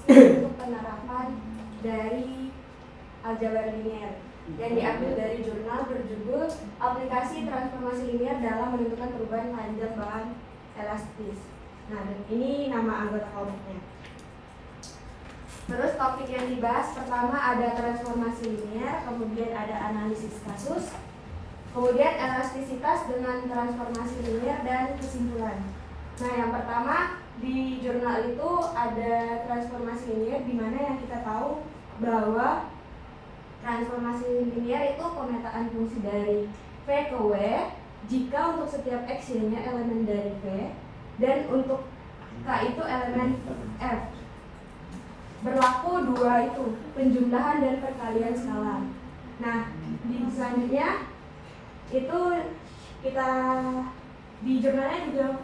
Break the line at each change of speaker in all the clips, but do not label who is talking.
untuk penerapan dari aljabar linier yang diambil dari jurnal berjudul Aplikasi Transformasi Linier dalam Menentukan Perubahan Panjang Bahan Elastis. Nah, dan ini nama anggota kelompoknya. Terus topik yang dibahas pertama ada transformasi linier, kemudian ada analisis kasus, kemudian elastisitas dengan transformasi linier, dan kesimpulan. Nah, yang pertama di jurnal itu ada transformasi linier, di mana yang kita tahu bahwa transformasi linier itu pemetaan fungsi dari V ke W jika untuk setiap X Y-nya elemen dari V dan untuk K itu elemen F. Berlaku dua itu, penjumlahan dan perkalian skala. Nah, di selanjutnya itu kita di jurnalnya juga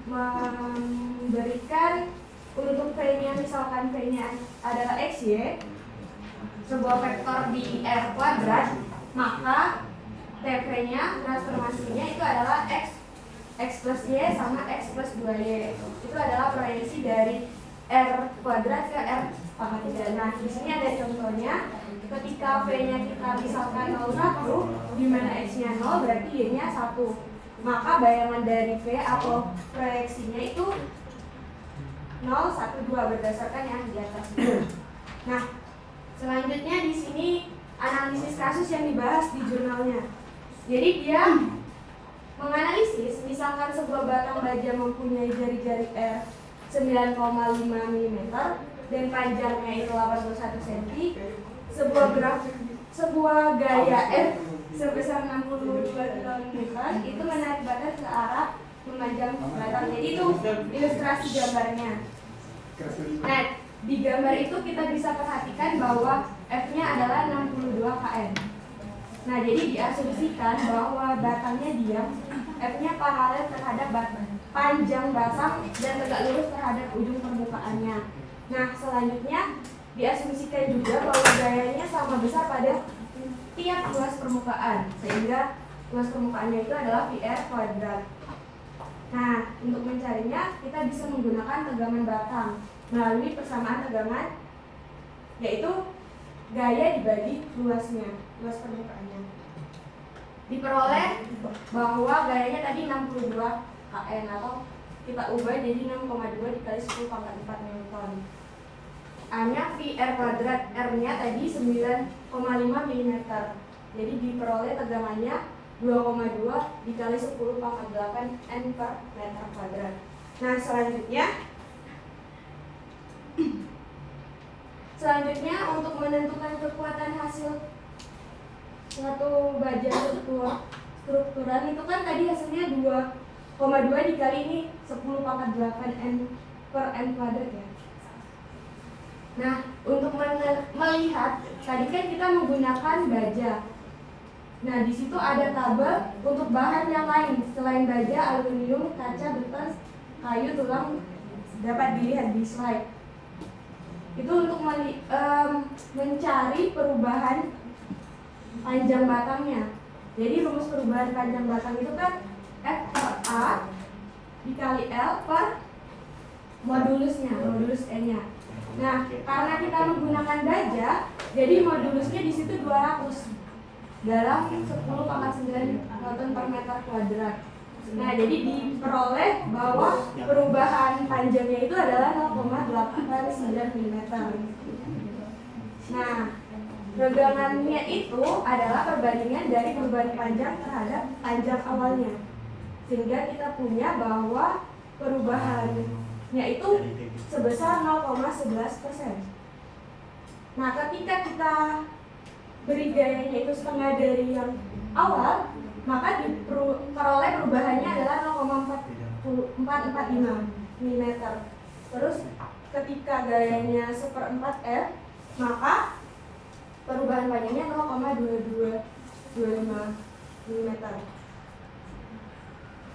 memberikan untuk V-nya, misalkan V-nya adalah XY, sebuah vektor di R kuadrat, maka TV-nya, transformasinya itu adalah X plus Y sama X plus 2Y. Itu adalah proyeksi dari R kuadrat ke R pangkat 3. Nah, di sini ada contohnya. Ketika V-nya kita misalkan 0,1, di mana X-nya 0 berarti Y-nya 1. Maka bayangan dari V atau proyeksinya itu 0, 1, 2 berdasarkan yang di atas. Nah, selanjutnya di sini analisis kasus yang dibahas di jurnalnya. Jadi dia menganalisis misalkan sebuah batang baja mempunyai jari-jari R 9,5 mm dan panjangnya itu 81 cm, sebuah gaya R sebesar 62 km itu menarik batang ke arah memanjang batang. Jadi itu ilustrasi gambarnya. Nah, di gambar itu kita bisa perhatikan bahwa F-nya adalah 62 km. Nah, jadi diasumsikan bahwa batangnya diam, F-nya paralel terhadap panjang batang dan tegak lurus terhadap ujung permukaannya. Nah, selanjutnya diasumsikan juga bahwa gayanya sama besar pada tiap luas permukaan, sehingga luas permukaannya itu adalah PR kuadrat. Nah, untuk mencarinya kita bisa menggunakan tegangan batang melalui persamaan tegangan, yaitu gaya dibagi luasnya, luas permukaannya. Diperoleh bahwa gayanya tadi 62 kN atau kita ubah jadi 6,2 dikali 10 pangkat 4 Newton. A-nya VR kuadrat, R-nya tadi 9,5 mm. Jadi diperoleh tegangannya 2,2 dikali 10 pangkat 8 N per meter kuadrat. Nah, selanjutnya untuk menentukan kekuatan hasil suatu baja strukturan itu kan tadi hasilnya 2,2 dikali ini 10 pangkat 8 N per N kuadrat ya. Nah, untuk melihat tadi kan kita menggunakan baja. Nah, di situ ada tabel untuk bahan yang lain selain baja, aluminium, kaca, beton, kayu, tulang, dapat dilihat di slide. Itu untuk mencari perubahan panjang batangnya. Jadi rumus perubahan panjang batang itu kan F per A dikali L per modulusnya, modulus N-nya. Nah, karena kita menggunakan baja, jadi modulusnya di situ 200 dalam 10 pangkat 9 Newton per meter kuadrat. Nah, jadi diperoleh bahwa perubahan panjangnya itu adalah 0,89 mm. Nah, regangannya itu adalah perbandingan dari perubahan panjang terhadap panjang awalnya. Sehingga kita punya bahwa perubahannya itu sebesar 0,11%. Nah, ketika kita beri gayanya itu setengah dari yang awal, maka diperoleh perubahannya adalah 0,445 mm. Terus ketika gayanya 1/4 F, maka perubahan panjangnya 0,2225 mm.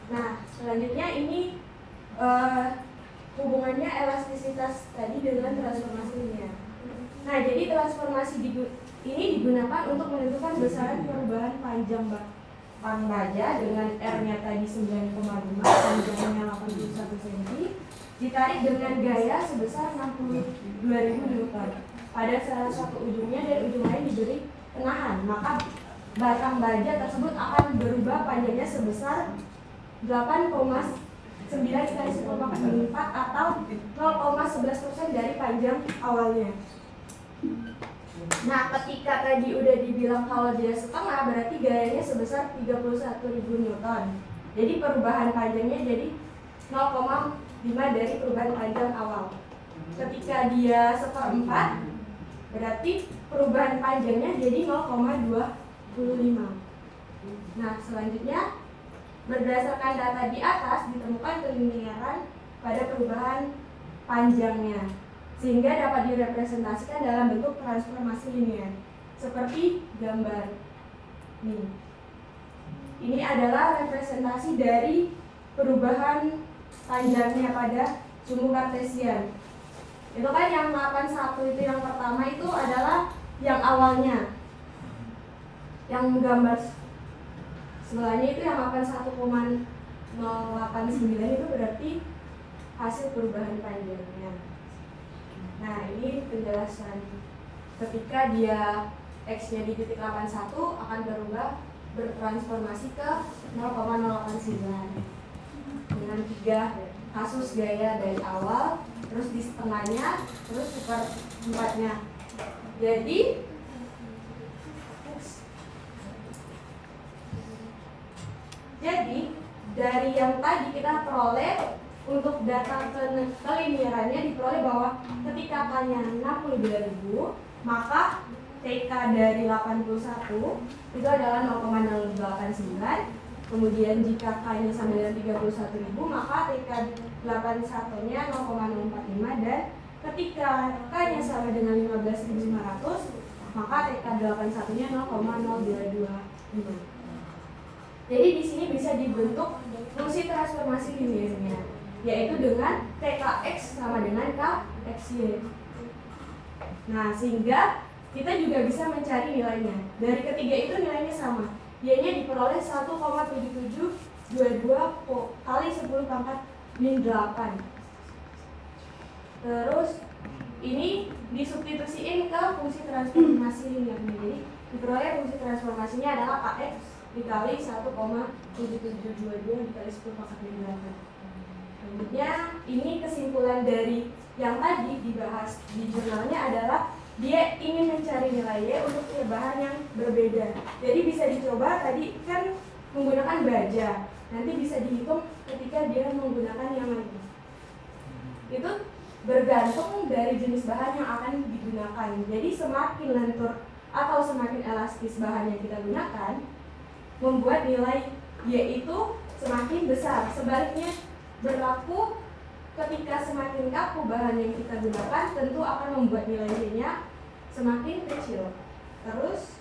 Nah, selanjutnya ini hubungannya elastisitas tadi dengan transformasi linier. Nah, jadi transformasi ini digunakan untuk menentukan besaran perubahan panjang baja dengan R-nya tadi 9,5, panjangnya 81 cm, ditarik dengan gaya sebesar 62.000 Newton pada salah satu ujungnya dan ujung lain diberi tenahan, maka batang baja tersebut akan berubah panjangnya sebesar 8,9 dikali 10⁴ atau 0,11% dari panjang awalnya. Nah, ketika tadi udah dibilang kalau dia setengah, berarti gayanya sebesar 31.000 Newton. Jadi perubahan panjangnya jadi 0,5 dari perubahan panjang awal. Ketika dia 1/4, berarti perubahan panjangnya jadi 0,25. Nah, selanjutnya berdasarkan data di atas ditemukan kelinearan pada perubahan panjangnya, sehingga dapat direpresentasikan dalam bentuk transformasi linear seperti gambar ini. Ini adalah representasi dari perubahan panjangnya pada sumbu kartesian. Itu kan yang 81 itu yang pertama itu adalah yang awalnya. Yang gambar sebelahnya itu yang 81,089 itu berarti hasil perubahan panjangnya. Nah, ini penjelasan ketika dia X-nya di titik 81 akan bertransformasi ke 0,089 dengan 3 kasus gaya dari awal, terus di setengahnya, terus seperempatnya. Jadi dari yang tadi kita peroleh untuk data kelinearannya diperoleh bahwa ketika K-nya 62.000, maka TK dari 81 itu adalah 0,089. Kemudian jika K-nya sama dengan 31.000, maka TK 81-nya 0,045, dan ketika K-nya sama dengan 15.500, maka TK 81-nya 0,0225. Jadi di sini bisa dibentuk fungsi transformasi linearnya, yaitu dengan TKX sama dengan KXY. Nah, sehingga kita juga bisa mencari nilainya. Dari ketiga itu nilainya sama. Y-nya diperoleh 1,7722 kali 10⁻⁸. Terus ini disubstitusiin ke fungsi transformasi linearnya. Jadi diperoleh fungsi transformasinya adalah KX dikali 1,7722 dikali 10⁻⁸. Selanjutnya, ini kesimpulan dari yang tadi dibahas di jurnalnya adalah dia ingin mencari nilai Y untuk tiap bahan yang berbeda. Jadi bisa dicoba, tadi kan menggunakan baja, nanti bisa dihitung ketika dia menggunakan yang lain. Itu bergantung dari jenis bahan yang akan digunakan. Jadi semakin lentur atau semakin elastis bahan yang kita gunakan, membuat nilai Y itu semakin besar. Sebaliknya berlaku ketika semakin kaku bahan yang kita gunakan, tentu akan membuat nilai Y-nya semakin kecil. Terus,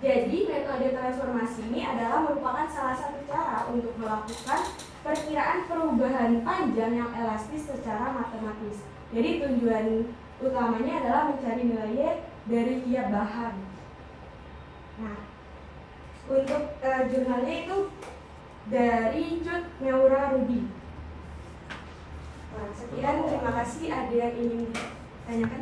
jadi metode transformasi ini adalah merupakan salah satu cara untuk melakukan perkiraan perubahan panjang yang elastis secara matematis. Jadi tujuan utamanya adalah mencari nilai Y dari tiap bahan. Nah, untuk jurnalnya itu dari Cut Meura Rudi. Nah, sekian, terima kasih. Ada yang ingin ditanyakan?